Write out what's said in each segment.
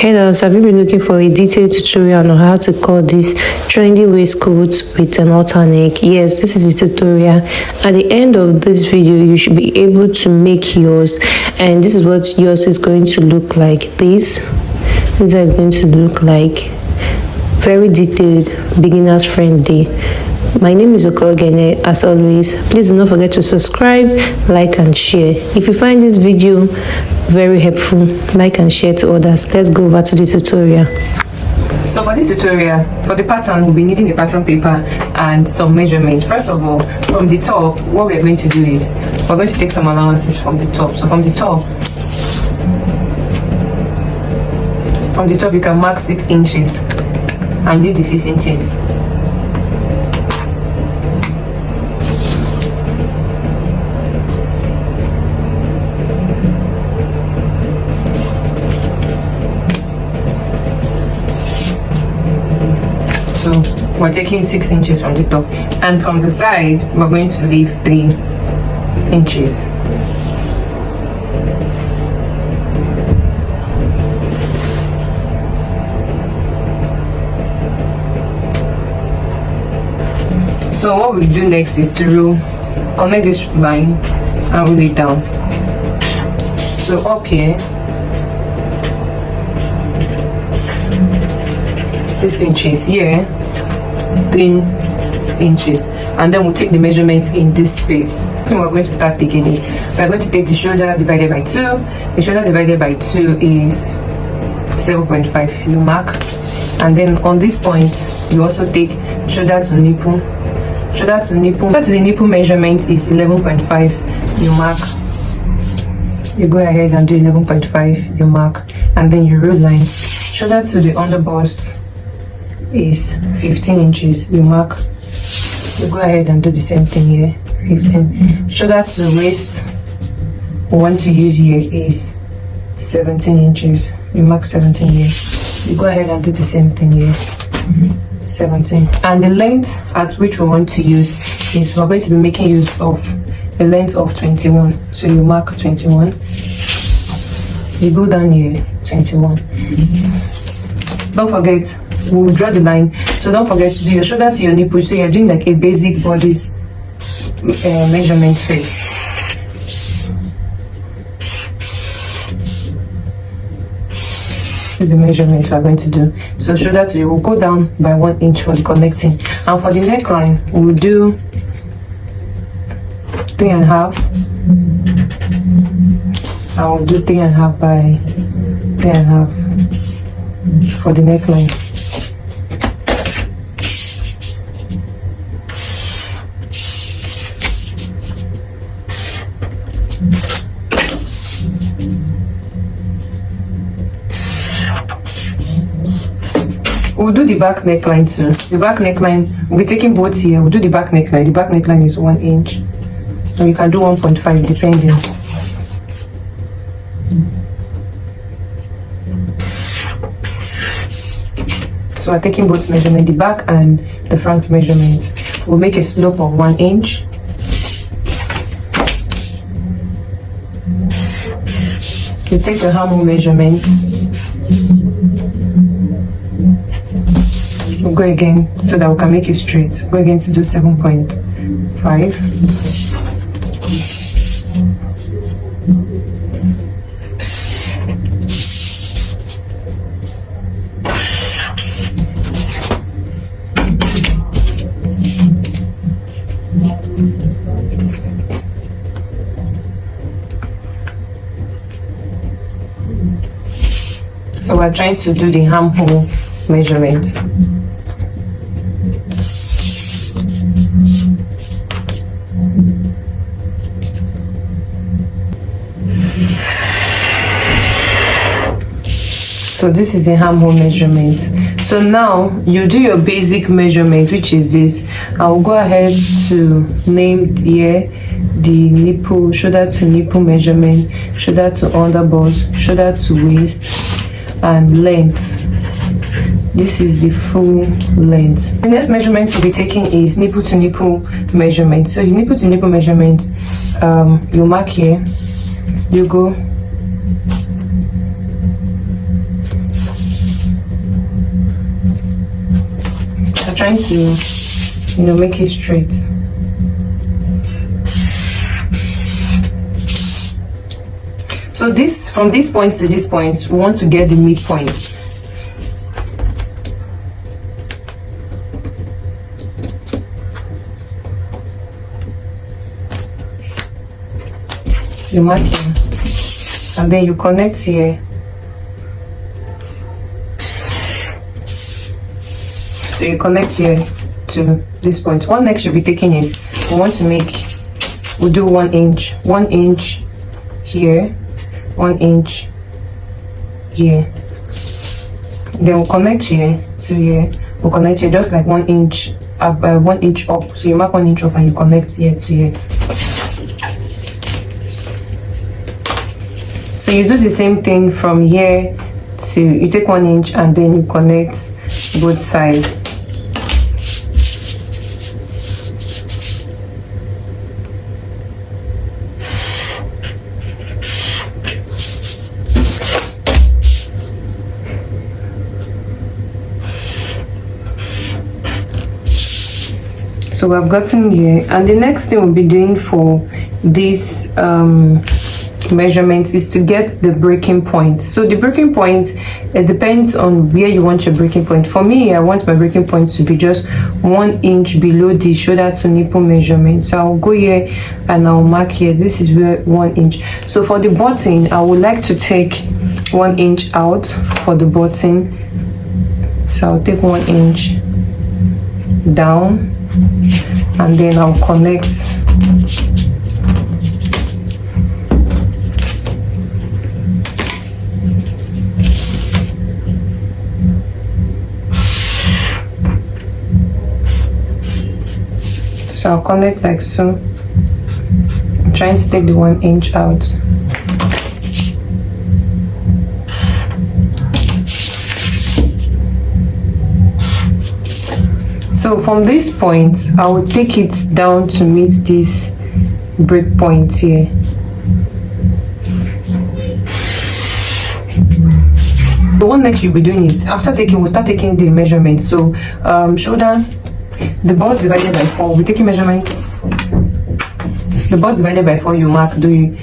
Hey loves, have you been looking for a detailed tutorial on how to cut this trendy waistcoat with an halter neck? Yes, this is a tutorial. At the end of this video, you should be able to make yours, and this is what yours is going to look like. This is how it's going to look like. Very detailed, beginners friendly. My name is Okogene. As always, please do not forget to subscribe, like and share. If you find this video very helpful, like and share to others. Let's go over to the tutorial. So for this tutorial, for the pattern, we'll be needing a pattern paper and some measurements. First of all, from the top, what we're going to do is we're going to take some allowances from the top. So from the top you can mark 6 inches and leave the 6 inches. So we're taking 6 inches from the top, and from the side we're going to leave 3 inches. So what we do next is to connect this line and roll it down. So up here, 6 inches, here 3 inches, and then we'll take the measurements in this space. So we're going to start taking this. We're going to take the shoulder divided by 2. The shoulder divided by 2 is 7.5. You mark, and then on this point you also take shoulder to nipple. Shoulder to the nipple measurement is 11.5. You mark. You go ahead and do 11.5. You mark, and then you roll line. Shoulder to the underbust is 15 inches. You mark. You go ahead and do the same thing here. 15. Shoulder to the waist we want to use here is 17 inches. You mark 17 here. You go ahead and do the same thing here. 17. And the length at which we want to use is we're going to be making use of a length of 21. So you mark 21. You go down here, 21. Don't forget, we'll draw the line, so don't forget to do your shoulder to your nipple. So you're doing like a basic bodice measurement first. This is the measurement we're going to do. So shoulder to you, we'll go down by 1 inch for the connecting, and for the neckline we'll do 3.5, and we'll do 3.5 by 3.5 for the neckline. We'll do the back neckline too. The back neckline, we'll be taking both here. We'll do the back neckline. The back neckline is 1 inch. And you can do 1.5 depending. So we're taking both measurement, the back and the front measurements. We'll make a slope of 1 inch. We take the armhole measurement. We'll go again so that we can make it straight. Go again to do 7.5. So we're trying to do the armhole measurement. So this is the armhole measurement. So now you do your basic measurement, which is this. I will go ahead to name here the nipple, shoulder to nipple measurement, shoulder to underbust, shoulder to waist, and length. This is the full length. The next measurement we'll be taking is nipple to nipple measurement. So your nipple to nipple measurement, you mark here, you go trying to, you know, make it straight. So this, from this point to this point, we want to get the midpoint. You mark here, and then you connect here. So you connect here to this point. What next you'll be taking is, we want to make, we'll do 1 inch, 1 inch here, 1 inch here. Then we'll connect here to here. We'll connect here just like 1 inch up, 1 inch up. So you mark 1 inch up and you connect here to here. So you do the same thing from here to, you take 1 inch and then you connect both sides. So I've gotten here, and the next thing we'll be doing for this measurement is to get the breaking point. So the breaking point, it depends on where you want your breaking point. For me, I want my breaking point to be just 1 inch below the shoulder to nipple measurement. So I'll go here and I'll mark here. This is where 1 inch. So for the button, I would like to take 1 inch out for the button. So I'll take 1 inch down, and then I'll connect. So I'll connect like so. I'm trying to take the 1 inch out. So from this point, I will take it down to meet this break point here. The one next you'll be doing is, after taking, we'll start taking the measurement. So shoulder, the bust divided by 4, we're taking measurement. The bust divided by 4, you mark the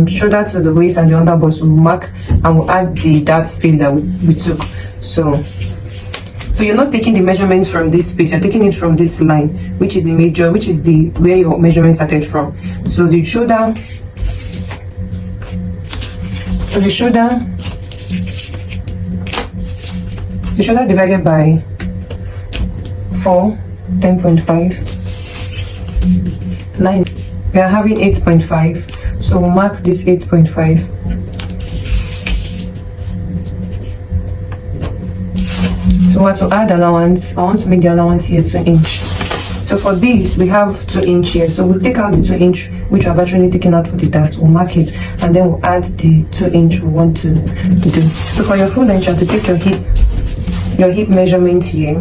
shoulder to the waist and the under bust, we'll mark and we'll add that space that we took. So you're not taking the measurements from this space, you're taking it from this line, which is the major, which is the where your measurement started from. So the shoulder divided by 4, 10.5, 9, we are having 8.5. So we'll mark this 8.5. So I want to add allowance. I want to make the allowance here 2 inch. So for this, we have 2 inch here. So we'll take out the 2 inch, which I've actually taken out for the dart. We'll mark it, and then we'll add the 2 inch we want to do. So for your full length, you have to take your hip measurement here.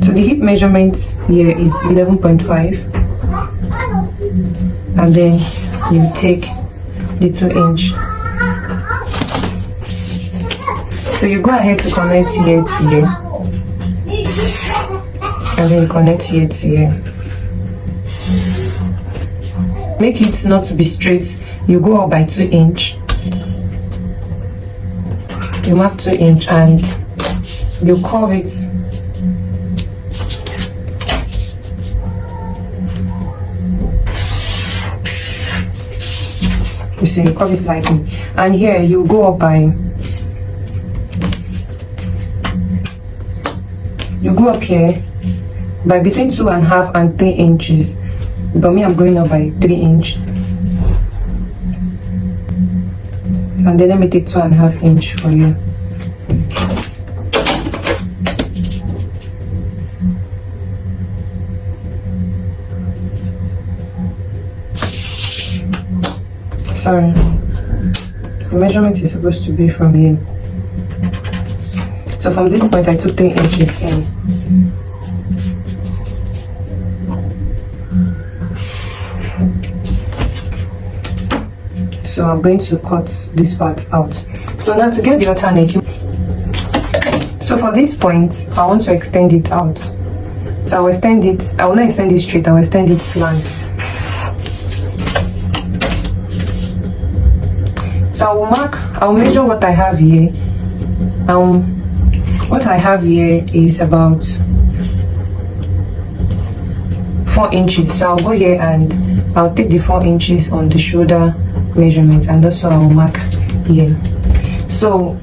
So the hip measurement here is 11.5, and then you take the 2 inch. So you go ahead to connect here to here, and then you connect here to here. Make it not to be straight. You go up by 2 inch. You mark 2 inch and you curve it. You see, you curve it slightly, and here you go up by. You go up here by between 2.5 and 3 inches. But me, I'm going up by 3 inch. And then let me take 2.5 inch for you. Sorry. The measurement is supposed to be from here. So from this point, I took 3 inches in. So I'm going to cut this part out. So now to get the outer neck, So for this point, I want to extend it out. So I will extend it, I will not extend it straight, I will extend it slant. So I will measure what I have here. What I have here is about 4 inches. So I'll go here and I'll take the 4 inches on the shoulder measurement, and also I will mark here. So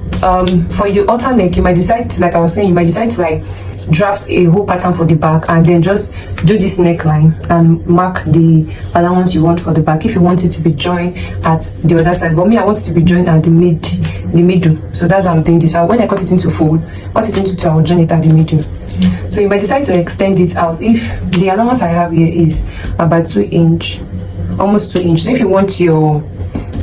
for your alter neck, you might decide to, like I was saying, you might decide to like draft a whole pattern for the back and then just do this neckline and mark the allowance you want for the back if you want it to be joined at the other side. But me, I want it to be joined at the middle. So that's why I'm doing this. So when I cut it into fold, cut it into two, I'll join it at the middle. So you might decide to extend it out if the allowance I have here is about 2 inch, almost 2 inches. So if you want your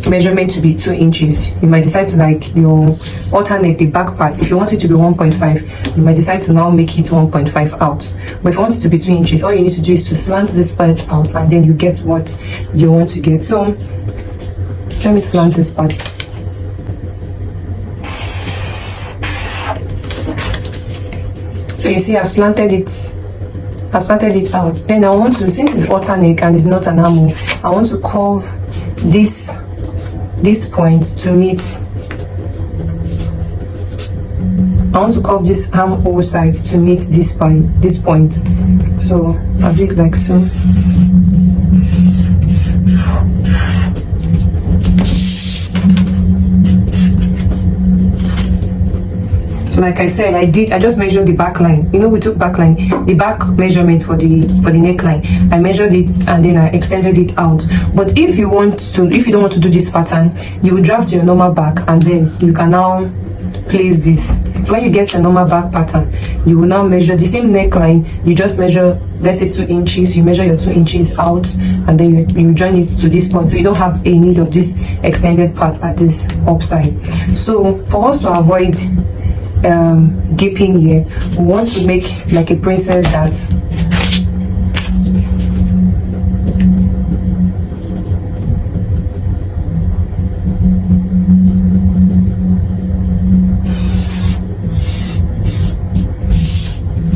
measurement to be 2 inches, you might decide to like your alternate the back part. If you want it to be 1.5, you might decide to now make it 1.5 out. But if you want it to be 2 inches, all you need to do is to slant this part out, and then you get what you want to get. So let me slant this part. So you see, I've slanted it out. Then I want to, since it's alternate and it's not an armhole, I want to curve this point to meet. I want to curve this armhole side to meet this point. So I'll do it like so. So like I said, I just measured the back line. You know, we took back line, the back measurement for the neckline. I measured it and then I extended it out. But if you don't want to do this pattern, you will draft your normal back and then you can now place this. So when you get a normal back pattern, you will now measure the same neckline. You just measure, let's say 2 inches. You measure your 2 inches out and then you join it to this point. So you don't have a need of this extended part at this upside. So for us to avoid gaping here, we want to make like a princess dance.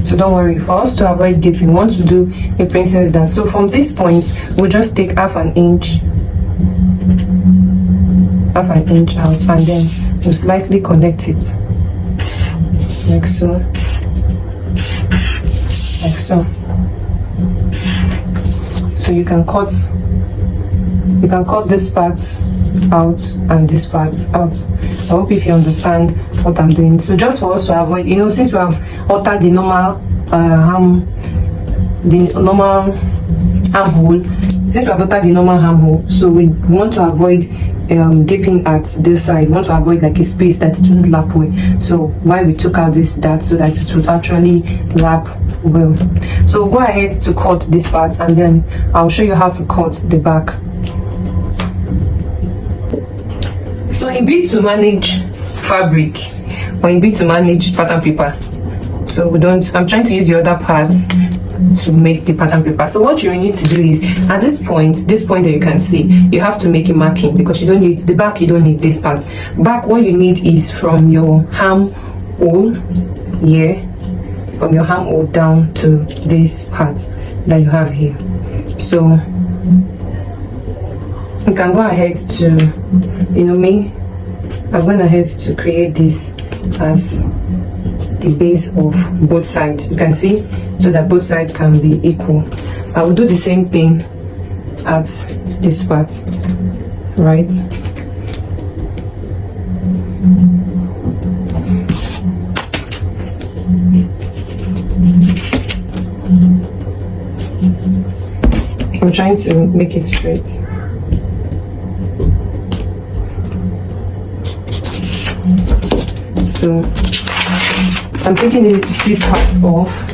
So don't worry, for us to avoid gaping, we want to do a princess dance. So from this point, we'll just take half an inch out, and then we'll slightly connect it. Like so, like so. So you can cut this part out and this part out. I hope if you understand what I'm doing. So just for us to avoid, you know, since we have altered the normal armhole, so we want to avoid gaping at this side. We want to avoid like a space that it won't lap well. So why we took out this dart, so that it would actually lap well. So go ahead to cut this part and then I'll show you how to cut the back. So in bid to manage fabric, or in bid to manage pattern paper, so I'm trying to use the other parts to make the pattern paper. So what you need to do is, at this point that you can see, you have to make a marking, because you don't need the back, you don't need this part. Back, what you need is from your armhole here, from your armhole down to this part that you have here. So you can go ahead to, you know me, I've gone ahead to create this as the base of both sides. You can see, so that both sides can be equal. I will do the same thing at this part, right? I'm trying to make it straight. So I'm taking these parts off.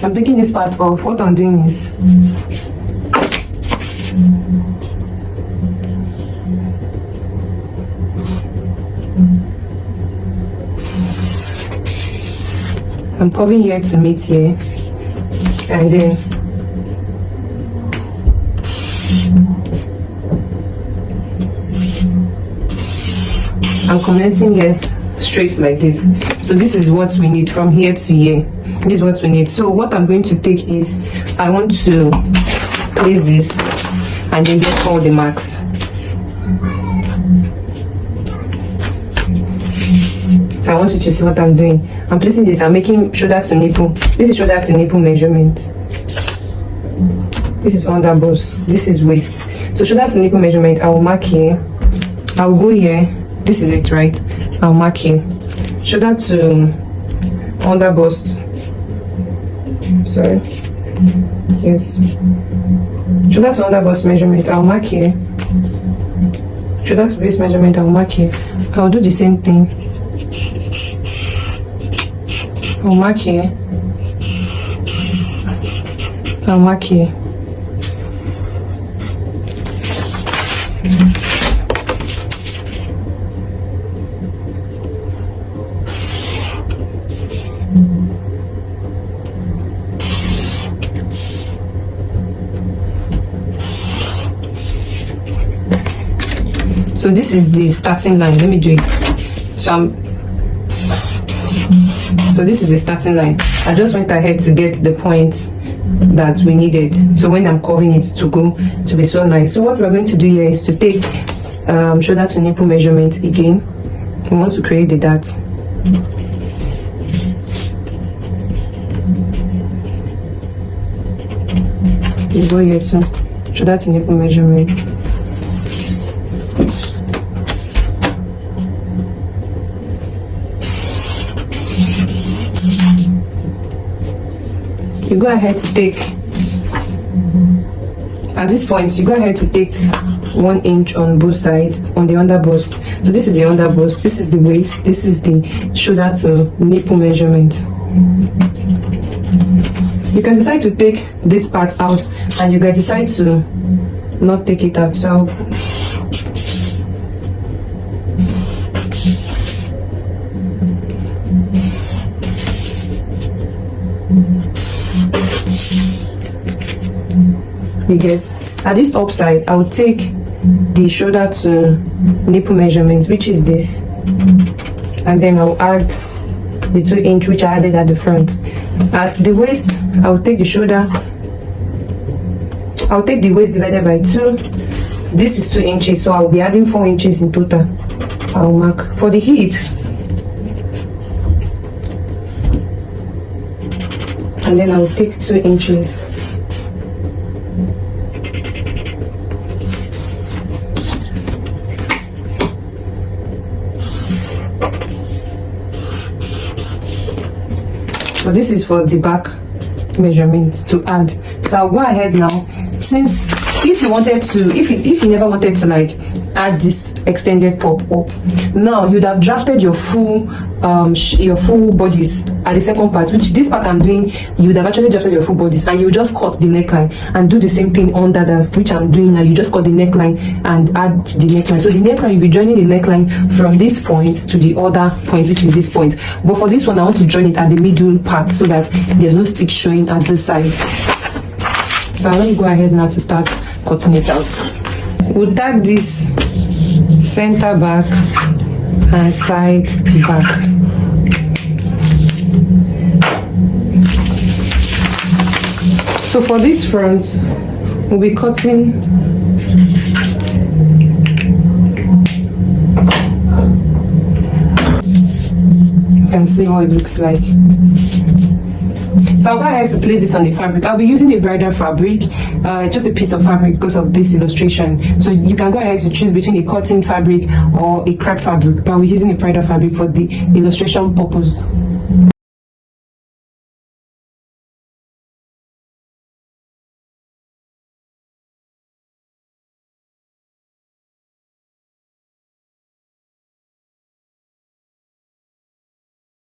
I'm taking this part off. What I'm doing is I'm curving here to meet here, and then I'm commencing here straight like this. So this is what we need from here to here. This is what we need. So what I'm going to take is, I want to place this and then get all the marks. So I want you to see what I'm doing. I'm placing this, I'm making shoulder to nipple. This is shoulder to nipple measurement. This is under bust. This is waist. So shoulder to nipple measurement, I will mark here. I will go here. This is it, right? I'll mark here. Shoulder to under bust. Sorry. Yes. Shoulder to under bust measurement, I'll mark here. Shoulder to waist measurement, I'll mark here. I'll do the same thing. I'll mark here. I'll mark here. So this is the starting line. Let me do it. So this is the starting line. I just went ahead to get the points that we needed. So when I'm curving it to be so nice. So what we're going to do here is to take shoulder to nipple measurement again. We want to create the dart. You go here to shoulder to nipple measurement. You go ahead to take, at this point, you go ahead to take 1 inch on both sides on the under bust. So this is the under bust, this is the waist, this is the shoulder to nipple measurement. You can decide to take this part out, and you can decide to not take it out. So you get, at this upside, I will take the shoulder to nipple measurement, which is this, and then I'll add the 2 inch which I added at the front. At the waist, I'll take the shoulder, I'll take the waist divided by 2. This is 2 inches, so I'll be adding 4 inches in total. I'll mark for the hip, and then I'll take 2 inches. So this is for the back measurement to add. So I'll go ahead now. Since if you wanted to, if you never wanted to like add this extended top up, now you'd have drafted your full bodice at the second part, which this part I'm doing, you would have actually drafted your full bodice, and you just cut the neckline and do the same thing under that, which I'm doing now. You just cut the neckline and add the neckline. So the neckline, you'll be joining the neckline from this point to the other point, which is this point. But for this one, I want to join it at the middle part so that there's no stitch showing at this side. So I'm going to go ahead now to start cutting it out. We'll tag this center back and side back. So for this front, we'll be cutting you can see what it looks like. So I'll go ahead to place this on the fabric. I'll be using a bridal fabric, just a piece of fabric because of this illustration. So you can go ahead to choose between a cotton fabric or a crepe fabric, but we're using a bridal fabric for the illustration purpose.